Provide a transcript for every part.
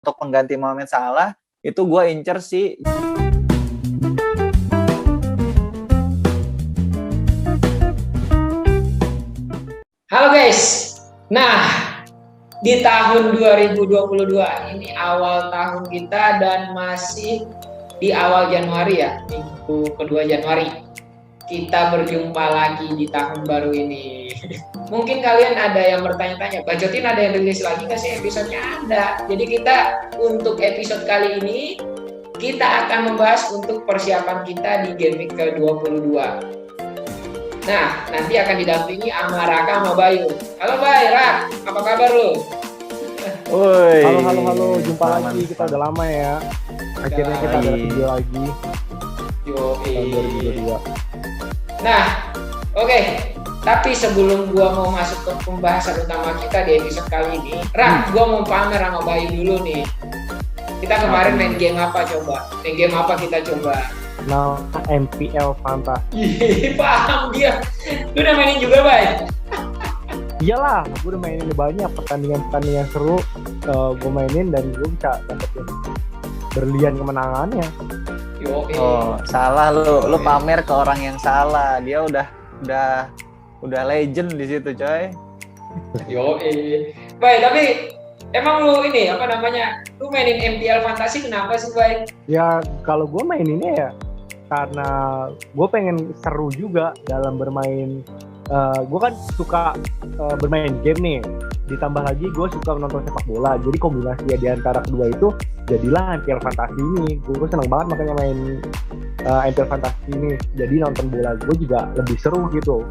untuk pengganti Mohamed Salah, itu gue incer sih. Halo guys, nah di tahun 2022 ini awal tahun kita dan masih di awal Januari ya, minggu kedua Januari. Kita berjumpa lagi di tahun baru ini. Mungkin kalian ada yang bertanya-tanya, Bacotin ada yang rilis lagi nggak sih episodenya? Ada. Jadi kita untuk episode kali ini, kita akan membahas untuk persiapan kita di game week ke-22. Nah, nanti akan didampingi sama Raka sama Bayu. Halo Bay, Rak, apa kabar lu? Woi. Halo, jumpa lagi. Kita udah lama ya. Akhirnya kita ada video lagi. Tahun 2022. Nah, oke. Tapi sebelum gua mau masuk ke pembahasan utama kita di episode kali ini, Rak, gua mau pamer sama Bayu dulu nih. Kita kemarin main game apa coba? Main game apa kita coba? Nah, MPL Fantasi. Paham dia. Lu udah mainin juga, Bay? Iyalah, gue udah mainin banyak pertandingan-pertandingan seru. Gue mainin dan gue bisa dapetin berlian kemenangannya. Oh, salah lu pamer ke orang yang salah. Dia udah legend di situ, coy. Bay, tapi emang lu ini apa namanya? Lu mainin MPL Fantasi kenapa sih, Bay? Ya, kalau gue maininnya ya karena gue pengen seru juga dalam bermain. Gue kan suka bermain game nih, ditambah lagi gue suka menonton sepak bola, jadi kombinasi di antara kedua itu jadilah MPL Fantasi ini. Gue seneng banget makanya main MPL Fantasi ini, jadi nonton bola gue juga lebih seru gitu.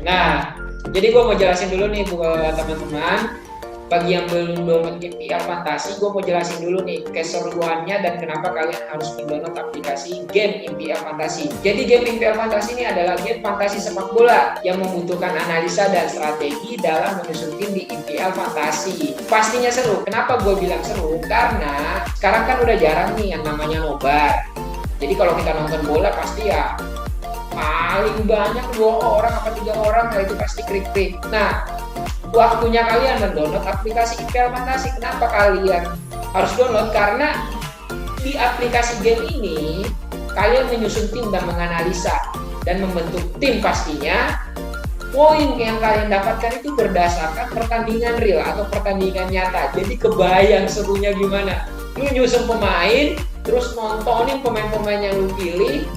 Nah, jadi gue mau jelasin dulu nih buat teman-teman. Bagi yang belum download MPL Fantasi, gue mau jelasin dulu nih keseruannya dan kenapa kalian harus mendownload aplikasi game MPL Fantasi. Jadi game MPL Fantasi ini adalah game fantasi sepak bola yang membutuhkan analisa dan strategi dalam menyusun tim di MPL Fantasi. Pastinya seru. Kenapa gue bilang seru? Karena sekarang kan udah jarang nih yang namanya nobar. Jadi kalau kita nonton bola pasti ya paling banyak 2 orang atau 3 orang, itu pasti krik-krik. Nah, waktunya kalian mendownload aplikasi MPL Fantasi. Kenapa kalian harus download? Karena di aplikasi game ini kalian menyusun tim dan menganalisa dan membentuk tim pastinya. Poin yang kalian dapatkan itu berdasarkan pertandingan real atau pertandingan nyata. Jadi kebayang serunya gimana. Lu nyusun pemain, terus nontonin pemain-pemain yang lu pilih,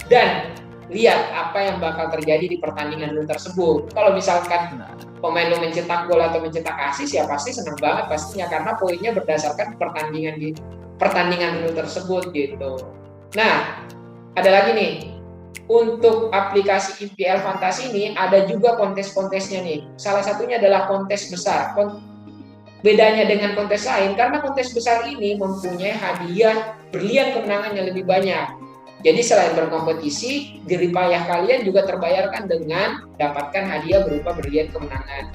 dan lihat apa yang bakal terjadi di pertandingan lu tersebut. Kalau misalkan pemain lu mencetak gol atau mencetak assist, ya pasti senang banget pastinya, karena poinnya berdasarkan pertandingan lu tersebut gitu. Nah, ada lagi nih, untuk aplikasi MPL Fantasi ini ada juga kontes-kontesnya nih. Salah satunya adalah kontes besar. Bedanya dengan kontes lain, karena kontes besar ini mempunyai hadiah berlian kemenangan yang lebih banyak. Jadi selain berkompetisi, jerih payah kalian juga terbayarkan dengan dapatkan hadiah berupa berlian kemenangan.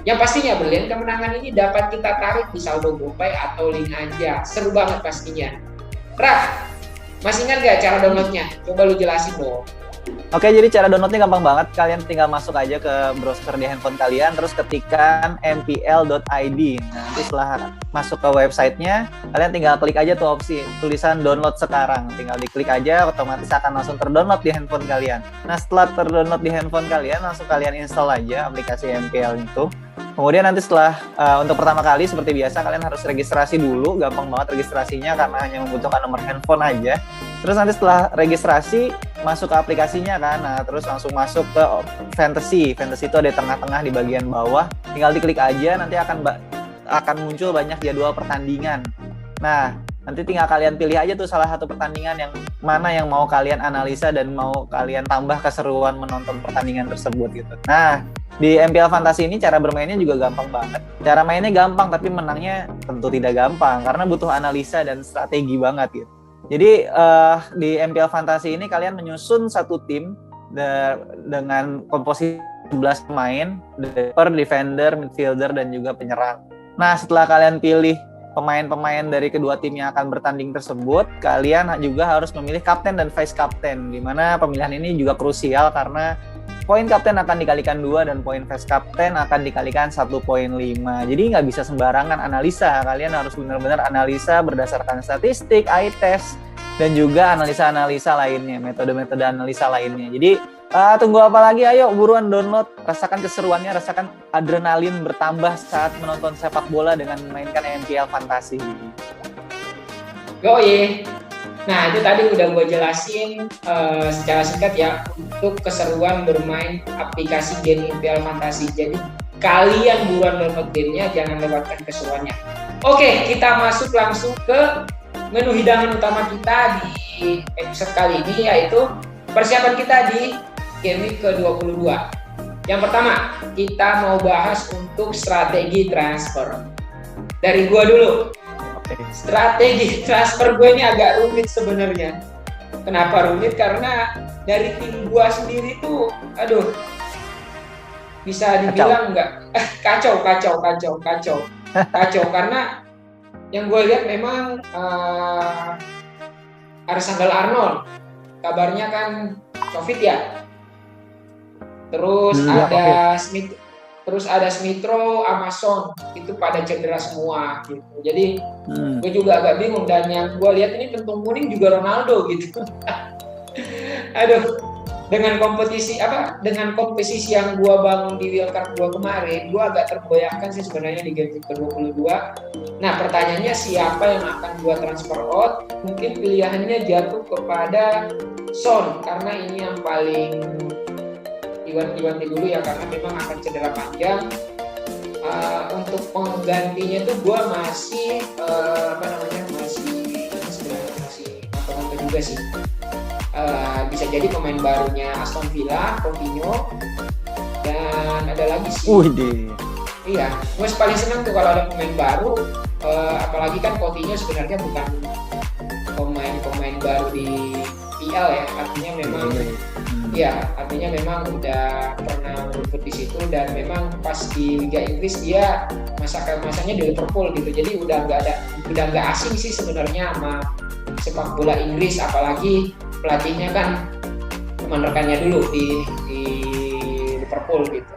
Yang pastinya berlian kemenangan ini dapat kita tarik di saldo GoPay atau link aja. Seru banget pastinya. Rak, masih ingat gak cara downloadnya? Coba lu jelasin dong. Oke, jadi cara downloadnya gampang banget. Kalian tinggal masuk aja ke browser di handphone kalian, terus ketikkan mpl.id. Nah, nanti setelah masuk ke websitenya, kalian tinggal klik aja tuh opsi tulisan download sekarang. Tinggal diklik aja, otomatis akan langsung terdownload di handphone kalian. Nah, setelah terdownload di handphone kalian, langsung kalian install aja aplikasi MPL itu. Kemudian nanti setelah untuk pertama kali seperti biasa kalian harus registrasi dulu. Gampang banget registrasinya karena hanya membutuhkan nomor handphone aja. Terus nanti setelah registrasi masuk ke aplikasinya kan. Nah, terus langsung masuk ke Fantasy. Fantasy itu ada di tengah-tengah di bagian bawah. Tinggal diklik aja, nanti akan muncul banyak jadwal pertandingan. Nah, nanti tinggal kalian pilih aja tuh salah satu pertandingan yang mana yang mau kalian analisa dan mau kalian tambah keseruan menonton pertandingan tersebut gitu. Nah, di MPL Fantasi ini cara bermainnya juga gampang banget. Cara mainnya gampang tapi menangnya tentu tidak gampang karena butuh analisa dan strategi banget gitu. Jadi di MPL Fantasi ini kalian menyusun satu tim dengan komposisi 11 pemain, defender, midfielder, dan juga penyerang. Nah, setelah kalian pilih pemain-pemain dari kedua tim yang akan bertanding tersebut, kalian juga harus memilih kapten dan vice kapten, di mana pemilihan ini juga krusial karena poin kapten akan dikalikan 2 dan poin vice kapten akan dikalikan 1,5. Jadi nggak bisa sembarangan analisa. Kalian harus benar-benar analisa berdasarkan statistik, eye test, dan juga analisa-analisa lainnya, metode-metode analisa lainnya. Jadi tunggu apa lagi? Ayo buruan download, rasakan keseruannya, rasakan adrenalin bertambah saat menonton sepak bola dengan memainkan MPL Fantasi. Yoi. Nah, itu tadi udah gue jelasin secara singkat ya untuk keseruan bermain aplikasi game MPL Fantasi. Jadi kalian buruan download gamenya, jangan lewatkan keseruannya. Oke, kita masuk langsung ke menu hidangan utama kita di episode kali ini, yaitu persiapan kita di Game Week ke-22. Yang pertama, kita mau bahas untuk strategi transfer. Dari gua dulu. Strategi transfer gue ini agak rumit sebenarnya. Kenapa rumit? Karena dari tim gua sendiri tuh, aduh, bisa dibilang kacau karena yang gue lihat memang Alexander Arnold kabarnya kan COVID ya. Terus ada Smith-Rowe, Amazon itu pada cedera semua gitu. Jadi gue juga agak bingung, dan yang gue lihat ini pentung kuning juga Ronaldo gitu. Aduh, dengan komposisi yang gue bangun di wildcard gue kemarin, gue agak tergoyahkan sih sebenarnya di game ke-22. Nah, pertanyaannya siapa yang akan gue transfer out? Mungkin pilihannya jatuh kepada Son, karena ini yang paling diwanti dulu ya, karena memang akan cedera panjang. Untuk penggantinya tuh gue masih apa juga sih. Bisa jadi pemain barunya Aston Villa, Coutinho, dan ada lagi sih. Iya, gue paling senang tuh kalau ada pemain baru, apalagi kan Coutinho sebenarnya bukan pemain baru di PL ya, artinya memang artinya memang udah pernah merumput di situ, dan memang pas di Liga Inggris dia masanya di Liverpool gitu. Jadi udah nggak asing sih sebenarnya sama sepak bola Inggris, apalagi pelatihnya kan teman rekannya dulu di Liverpool gitu.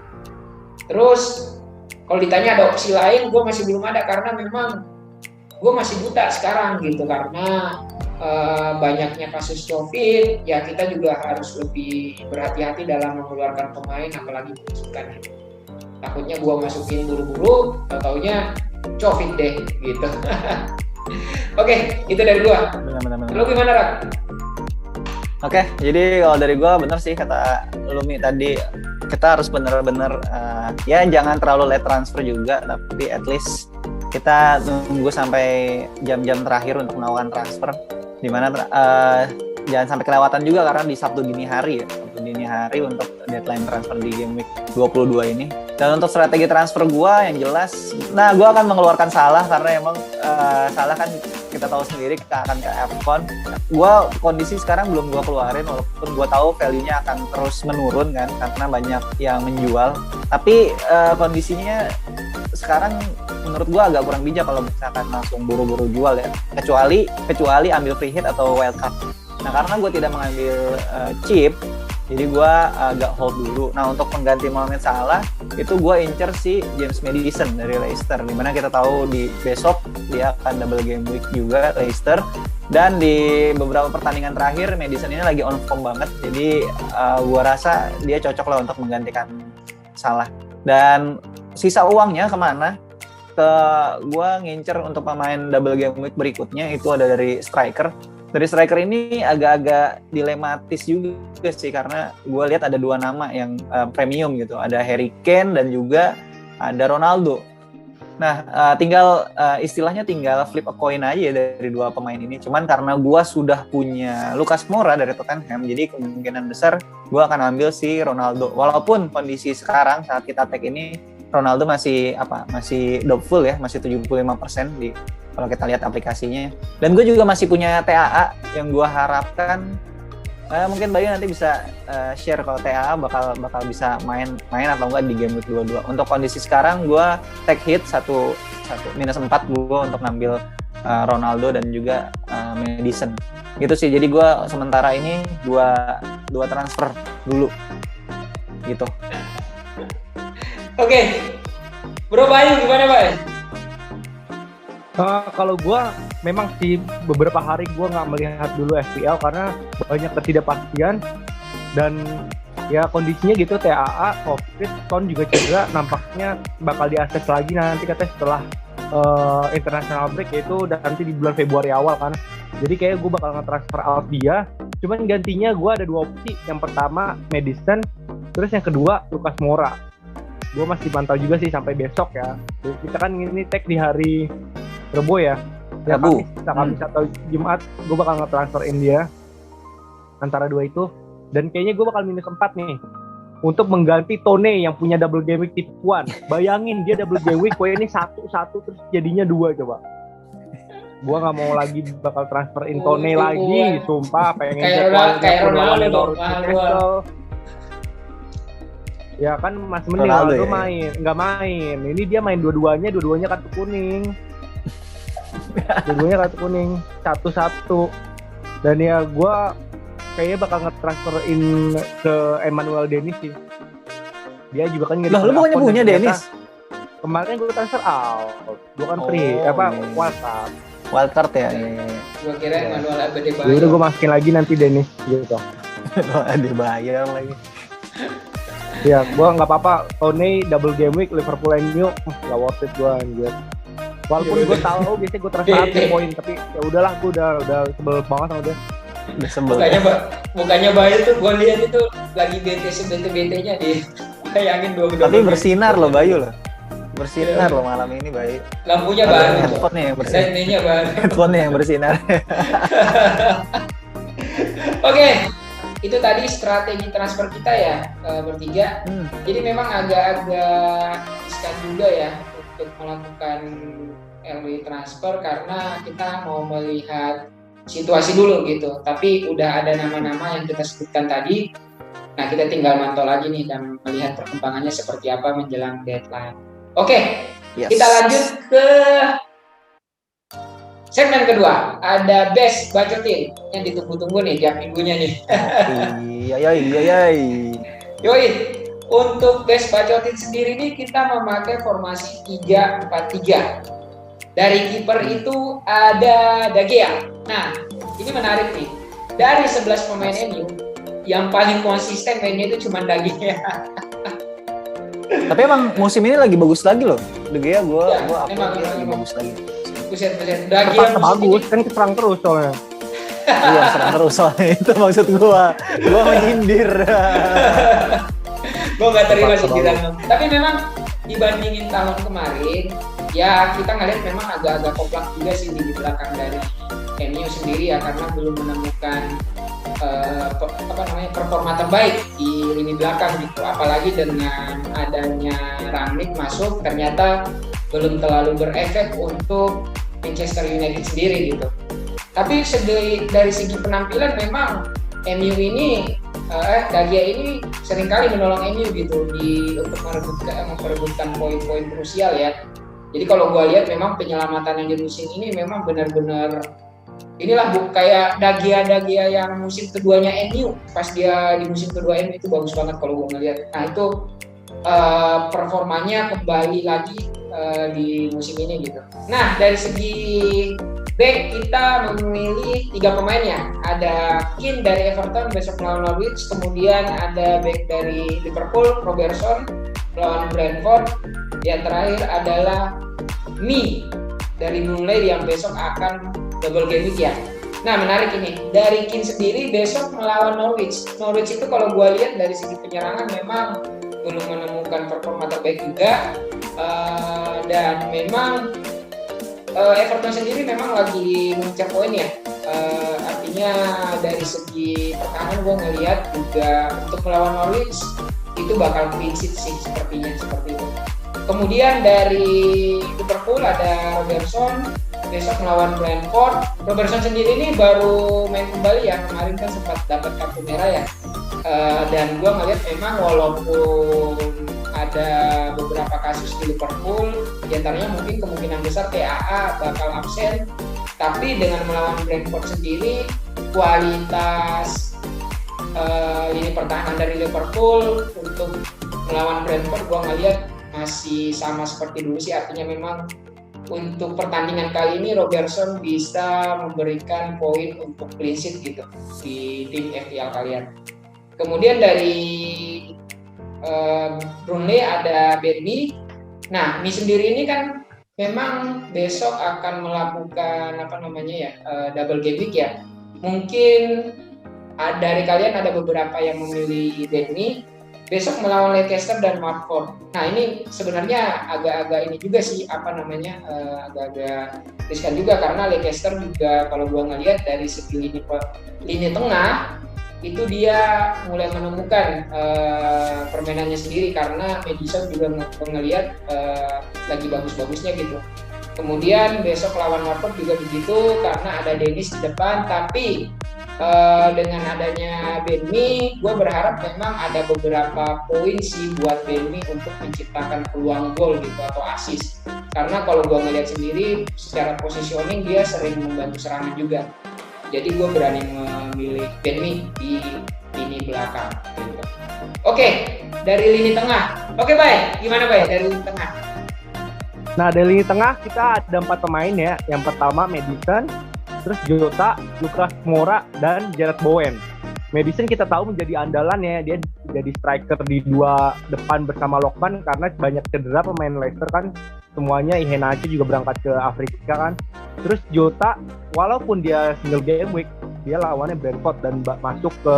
Terus kalau ditanya ada opsi lain, gue masih belum ada, karena memang gue masih buta sekarang gitu, karena banyaknya kasus COVID, ya kita juga harus lebih berhati-hati dalam mengeluarkan pemain, apalagi memasukkan. Takutnya gua masukin buru-buru, taunya COVID deh gitu. Oke, itu dari gua. Benar. Lu gimana, Rak? Oke, jadi kalau dari gua bener sih kata Lumi tadi, kita harus bener-bener ya jangan terlalu late transfer juga, tapi at least kita tunggu sampai jam-jam terakhir untuk melakukan transfer. Dimana jangan sampai kelewatan juga, karena di Sabtu dini hari untuk deadline transfer di Game Week 22 ini. Dan untuk strategi transfer gua yang jelas, gua akan mengeluarkan Salah, karena emang Salah kan kita tahu sendiri kita akan ke AFCON. Gua kondisi sekarang belum gua keluarin, walaupun gua tahu value-nya akan terus menurun kan, karena banyak yang menjual. Tapi kondisinya sekarang menurut gua agak kurang bijak kalau misalkan langsung buru-buru jual ya, kecuali ambil free hit atau wildcard. Nah, karena gue tidak mengambil chip, jadi gue agak hold dulu. Nah, untuk pengganti Mohamed Salah itu gue incer si James Maddison dari Leicester, dimana kita tahu di besok dia akan double game week juga Leicester, dan di beberapa pertandingan terakhir Maddison ini lagi on form banget, jadi gue rasa dia cocok lah untuk menggantikan Salah. Dan sisa uangnya kemana? Gue ngincer untuk pemain double game week berikutnya itu ada dari striker. Dari striker ini agak-agak dilematis juga sih, karena gue lihat ada dua nama yang premium gitu, ada Harry Kane dan juga ada Ronaldo. Nah, istilahnya tinggal flip a coin aja dari dua pemain ini. Cuman karena gue sudah punya Lucas Moura dari Tottenham, jadi kemungkinan besar gue akan ambil si Ronaldo. Walaupun kondisi sekarang saat kita tag ini Ronaldo masih doubtful ya, masih 75% kalau kita lihat aplikasinya. Dan gue juga masih punya TAA yang gue harapkan mungkin Bayu nanti bisa share kalau TAA bakal bisa main atau enggak di game week 22. Untuk kondisi sekarang gue take hit 1 minus 4 gue untuk ngambil Ronaldo dan juga Maddison. Gitu sih. Jadi gue sementara ini dua transfer dulu. gitu. Oke. Bro Bayu gimana, Bay? Kalau gue memang sih beberapa hari gue nggak melihat dulu FPL karena banyak ketidakpastian dan ya kondisinya gitu, TAA, COVID, Son juga cedera, nampaknya bakal diakses lagi nanti katanya setelah international break, yaitu nanti di bulan Februari awal kan. Jadi kayak gue bakal nge-transfer out dia, cuman gantinya gue ada 2 opsi. Yang pertama Madison, terus yang kedua Lucas Moura. Gue masih pantau juga sih sampai besok ya. Kita kan ini tag di hari Rebo ya. Rabu. Kamis atau Jumat gue bakal nge-transferin dia antara 2 itu. Dan kayaknya gue bakal minus 4 nih untuk mengganti Tone yang punya double game week tip 1. Bayangin dia double game week, ini 1 terus jadinya 2 coba. Gue nggak mau lagi bakal transferin Tone lagi, sumpah pengen kayak Ronaldo. Ya kan masih mending Ronaldo nggak main. Ini dia main dua-duanya kartu kuning. Dua-duanya kartu kuning, 1-1. Dan ya gue kayaknya bakal nge-transferin ke Emmanuel Dennis sih. Dia juga kan Lah, lu bukannya punya Dennis? Kemarin gue transfer out. Gue kan free, wildcard. Wildcard ya. Gue kira Emmanuel Adebayor. Ya udah gue masukin lagi nanti Dennis gitu. Adebayor lagi. Ya, gue nggak apa-apa. Tone double game week Liverpool MU nggak worth it gue anjir. Walaupun gue tahu biasanya gue transfer 3 poin, tapi ya udahlah, gue udah sebel banget sama dia. Mukanya Bayu tuh gue lihat itu lagi bete-nya dia. Bayangin 2 Tapi bersinar loh Bayu loh. Bersinar loh malam ini Bayu. Lampunya baru. Handphone-nya yang bersinar. Lampunya baru. Handphone-nya yang bersinar. Oke. Itu tadi strategi transfer kita ya, bertiga. Jadi memang agak-agak riskan juga ya untuk melakukan early transfer karena kita mau melihat situasi dulu gitu. Tapi udah ada nama-nama yang kita sebutkan tadi. Nah, kita tinggal mantau lagi nih dan melihat perkembangannya seperti apa menjelang deadline. Oke, Kita lanjut ke segmen kedua. Ada best budgeting yang ditunggu-tunggu nih tiap minggunya nih. Yoi, untuk best budgeting sendiri nih kita memakai formasi 3-4-3. Dari kiper itu ada De Gea. Nah, ini menarik nih. Dari 11 pemain MU, yang paling konsisten mainnya itu cuma De Gea. Tapi emang musim ini lagi bagus lagi loh. De Gea gue lagi bagus lagi. Buset. De Gea bagus, kan serang terus soalnya. Iya, serang terus soalnya, itu maksud gue. Gue menyindir. Gue nggak terima sindiran. Tapi memang dibandingin tahun kemarin, ya kita ngeliat memang agak-agak koplak juga sih di belakang dari MU sendiri ya, karena belum menemukan performa terbaik di lini belakang gitu. Apalagi dengan adanya Rangnick masuk, ternyata belum terlalu berefek untuk Manchester United sendiri gitu. Tapi dari segi penampilan memang MU ini De Gea ini seringkali menolong MU gitu untuk memperebutkan poin-poin krusial ya. Jadi kalau gue lihat memang penyelamatan yang di musim ini memang benar-benar inilah kayak De Gea yang musim keduanya MU. Pas dia di musim kedua MU itu bagus banget kalau gue ngelihat. Nah itu performanya kembali lagi di musim ini gitu. Nah dari segi back kita memilih 3 pemainnya. Ada Keane dari Everton besok melawan Norwich, kemudian ada back dari Liverpool Robertson melawan Brentford. Yang terakhir adalah Mi dari Burnley yang besok akan double game week ya. Nah menarik ini, dari Keane sendiri besok melawan Norwich. Norwich itu kalau gue lihat dari segi penyerangan memang belum menemukan performa terbaik juga, dan memang Everton sendiri memang lagi mengejar poin ya. Artinya dari segi pertahanan gue ngelihat juga untuk melawan Norwich itu bakal clean sheet sih sepertinya seperti itu. Kemudian dari Liverpool ada Robertson besok melawan Brentford. Robertson sendiri ini baru main kembali ya, kemarin kan sempat dapat kartu merah ya. Dan gue ngeliat memang walaupun ada beberapa kasus di Liverpool, diantaranya mungkin kemungkinan besar TAA bakal absen, tapi dengan melawan Brentford sendiri kualitas lini pertahanan dari Liverpool untuk untuk melawan Brentford gue ngeliat masih sama seperti dulu sih, artinya memang untuk pertandingan kali ini Robertson bisa memberikan poin untuk clean sheet gitu di tim FPL kalian. Kemudian dari Burnley ada Ben Mee. Nah, Mee sendiri ini kan memang besok akan melakukan double game week ya. Mungkin dari kalian ada beberapa yang memilih Ben Mee besok melawan Leicester dan Watford. Nah, ini sebenarnya agak-agak ini juga sih agak-agak riskan juga karena Leicester juga kalau gua ngelihat dari segi lini tengah itu dia mulai menemukan permainannya sendiri karena Maddison juga ngelihat lagi bagus-bagusnya gitu. Kemudian besok lawan Watford juga begitu karena ada Dennis di depan, tapi dengan adanya Ben Mee, gue berharap memang ada beberapa poin sih buat Ben Mee untuk menciptakan peluang gol gitu atau assist. Karena kalau gue ngelihat sendiri secara positioning dia sering membantu serangan juga. Jadi gue berani memilih Ben Mee di lini belakang. Gitu. Oke, dari lini tengah. Oke, baik. Gimana baik dari lini tengah? Nah, dari lini tengah kita ada 4 pemain ya. Yang pertama Maddison, terus Jota, Lucas Moura, dan Jarrod Bowen. Maddison kita tahu menjadi andalan ya, dia jadi striker di 2 depan bersama Lokman karena banyak cedera pemain Leicester kan, semuanya Iheanacho juga berangkat ke Afrika kan. Terus Jota, walaupun dia single game week, dia lawannya Brentford dan masuk ke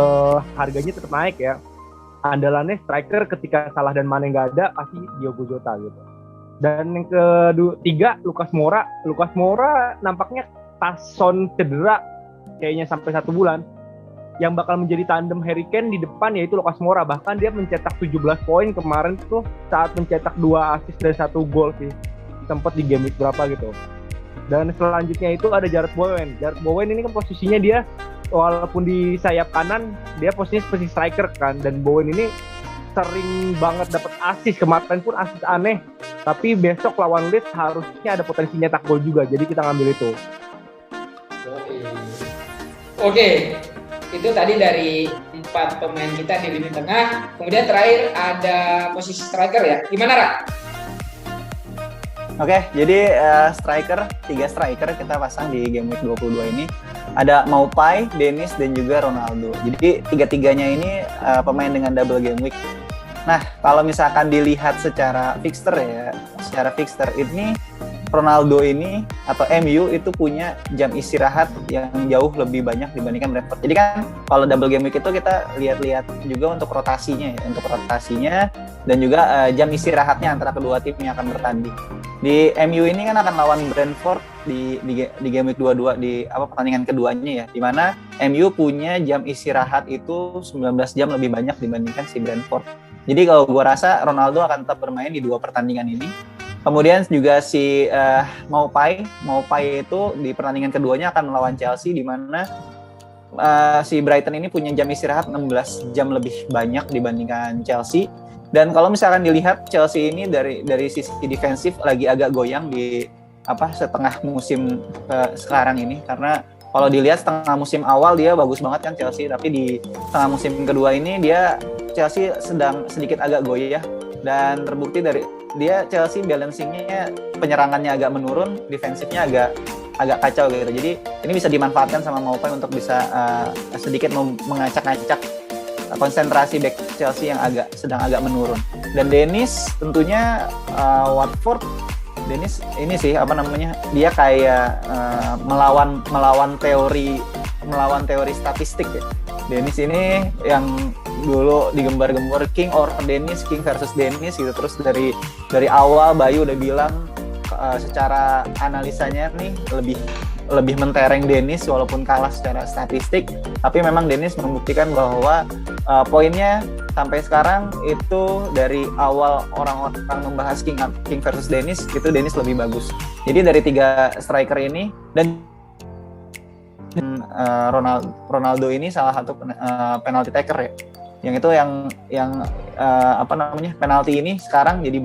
harganya tetap naik ya. Andalannya striker ketika Salah dan Mane nggak ada, pasti Diogo Jota gitu. Dan yang ketiga Lucas Moura. Lucas Moura nampaknya Son cedera kayaknya sampai 1 bulan. Yang bakal menjadi tandem Harry Kane di depan yaitu Lucas Moura. Bahkan dia mencetak 17 poin kemarin tuh saat mencetak 2 assist dan 1 gol sih. Sempat di game week berapa gitu. Dan selanjutnya itu ada Jarrod Bowen. Jarrod Bowen ini kan posisinya dia walaupun di sayap kanan dia posisinya seperti striker kan, dan Bowen ini sering banget dapat assist, kemarin pun assist aneh. Tapi besok lawan Leeds harusnya ada potensi nyetak gol juga. Jadi kita ngambil itu. Oke, itu tadi dari 4 pemain kita di lini tengah. Kemudian terakhir ada posisi striker ya. Gimana, Ra? Oke, jadi striker, 3 striker kita pasang di game week 22 ini. Ada Maupay, Dennis, dan juga Ronaldo. Jadi 3-3-nya ini pemain dengan double game week. Nah, kalau misalkan dilihat secara fixture ini Ronaldo ini atau MU itu punya jam istirahat yang jauh lebih banyak dibandingkan Brentford. Jadi kan kalau double game week itu kita lihat-lihat juga untuk rotasinya dan juga jam istirahatnya antara kedua tim yang akan bertanding. Di MU ini kan akan lawan Brentford di game week 22 di pertandingan keduanya ya, di mana MU punya jam istirahat itu 19 jam lebih banyak dibandingkan si Brentford. Jadi kalau gua rasa Ronaldo akan tetap bermain di 2 pertandingan ini. Kemudian juga si Maupay itu di pertandingan keduanya akan melawan Chelsea, di mana si Brighton ini punya jam istirahat 16 jam lebih banyak dibandingkan Chelsea. Dan kalau misalkan dilihat Chelsea ini dari sisi defensif lagi agak goyang di setengah musim sekarang ini, karena kalau dilihat setengah musim awal dia bagus banget kan Chelsea, tapi di setengah musim kedua ini Chelsea sedang sedikit agak goyah, dan terbukti dari Chelsea balancingnya, penyerangannya agak menurun, defensifnya agak kacau gitu. Jadi ini bisa dimanfaatkan sama Maupay untuk bisa sedikit mengacak-acak konsentrasi back Chelsea yang sedang agak menurun. Dan Dennis tentunya Watford. Dennis ini sih dia kayak melawan teori statistik ya. Dennis ini yang dulu digembar-gembor King versus Dennis gitu, terus dari awal Bayu udah bilang secara analisanya nih lebih mentereng Dennis walaupun kalah secara statistik, tapi memang Dennis membuktikan bahwa poinnya sampai sekarang itu dari awal orang-orang membahas King versus Dennis, itu Dennis lebih bagus. Jadi dari 3 striker ini dan Ronaldo ini salah satu penalty taker ya. Yang itu yang penalti ini sekarang jadi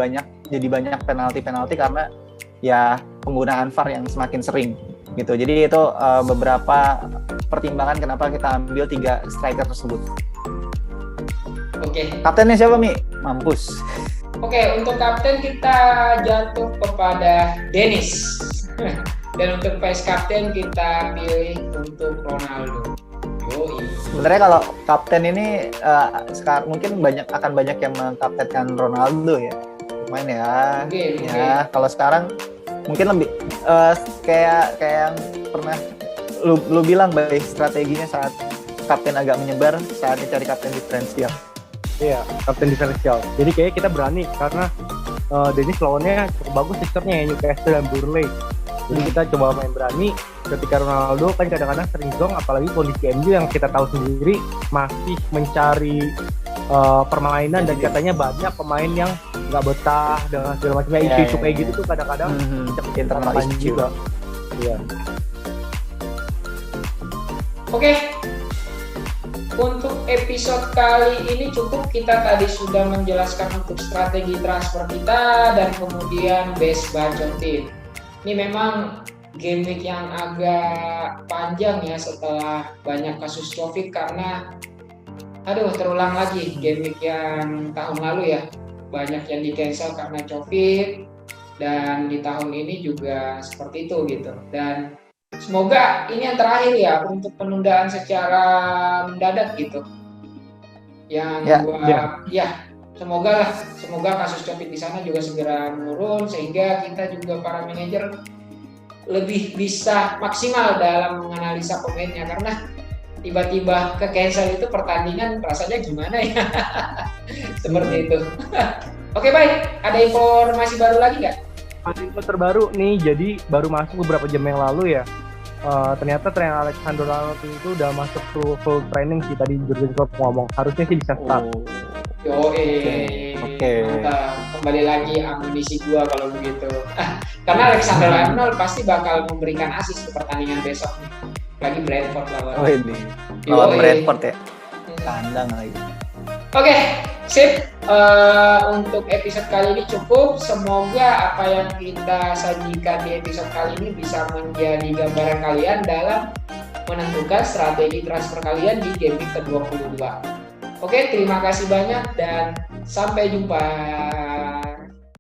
banyak penalti karena ya penggunaan VAR yang semakin sering gitu. Jadi itu beberapa pertimbangan kenapa kita ambil 3 striker tersebut. Oke. Kaptennya siapa, Mi? mampus. Oke, untuk kapten kita jatuh kepada Dennis. Dan untuk vice kapten kita pilih untuk Ronaldo. Yoi. Sebenarnya kalau kapten ini sekarang mungkin akan banyak yang mengkaptenkan Ronaldo ya. Cuman ya, Mungkin. kalau sekarang mungkin lebih kayak yang pernah lu bilang, Bay, strateginya saat kapten agak menyebar, saatnya cari kapten diferensial. Iya, kapten diferensial. Jadi kayaknya kita berani karena Dennis lawannya cukup bagus sistemnya ya, Newcastle dan Burnley. Jadi kita coba main berani. Ketika Ronaldo kan kadang-kadang sering zong, apalagi kondisi MU yang kita tahu sendiri masih mencari permainan dan katanya banyak pemain yang nggak betah dengan segala macamnya, isu-isu kayak gitu tuh kadang-kadang bisa bikin internal pertanyaan issue juga. Iya. Oke. Untuk episode kali ini cukup, kita tadi sudah menjelaskan untuk strategi transfer kita dan kemudian base bacotin. Ini memang game week yang agak panjang ya setelah banyak kasus COVID karena terulang lagi game week yang tahun lalu ya. Banyak yang di cancel karena COVID dan di tahun ini juga seperti itu gitu. Dan semoga ini yang terakhir ya untuk penundaan secara mendadak gitu. Semoga kasus COVID di sana juga segera menurun sehingga kita juga para manajer lebih bisa maksimal dalam menganalisa pemainnya, karena tiba-tiba ke cancel itu pertandingan rasanya gimana ya. Seperti itu. Oke, baik. Ada informasi baru lagi nggak? Info terbaru nih, jadi baru masuk beberapa jam yang lalu ya. Ternyata trainer Alexander Arnold itu udah masuk full training sih, tadi Jurgen Klopp ngomong harusnya sih bisa start. Oke. Mantap. Kembali lagi amunisi gua kalau begitu. Karena Alexander Arnold pasti bakal memberikan assist ke pertandingan besok. Lagi Brentford lawan. Oh ini. Lawan Brentford ya. Kandang lagi. Oke, sip. Untuk episode kali ini cukup. Semoga apa yang kita sajikan di episode kali ini bisa menjadi gambaran kalian dalam menentukan strategi transfer kalian di game week ke-22. Oke, terima kasih banyak dan sampai jumpa.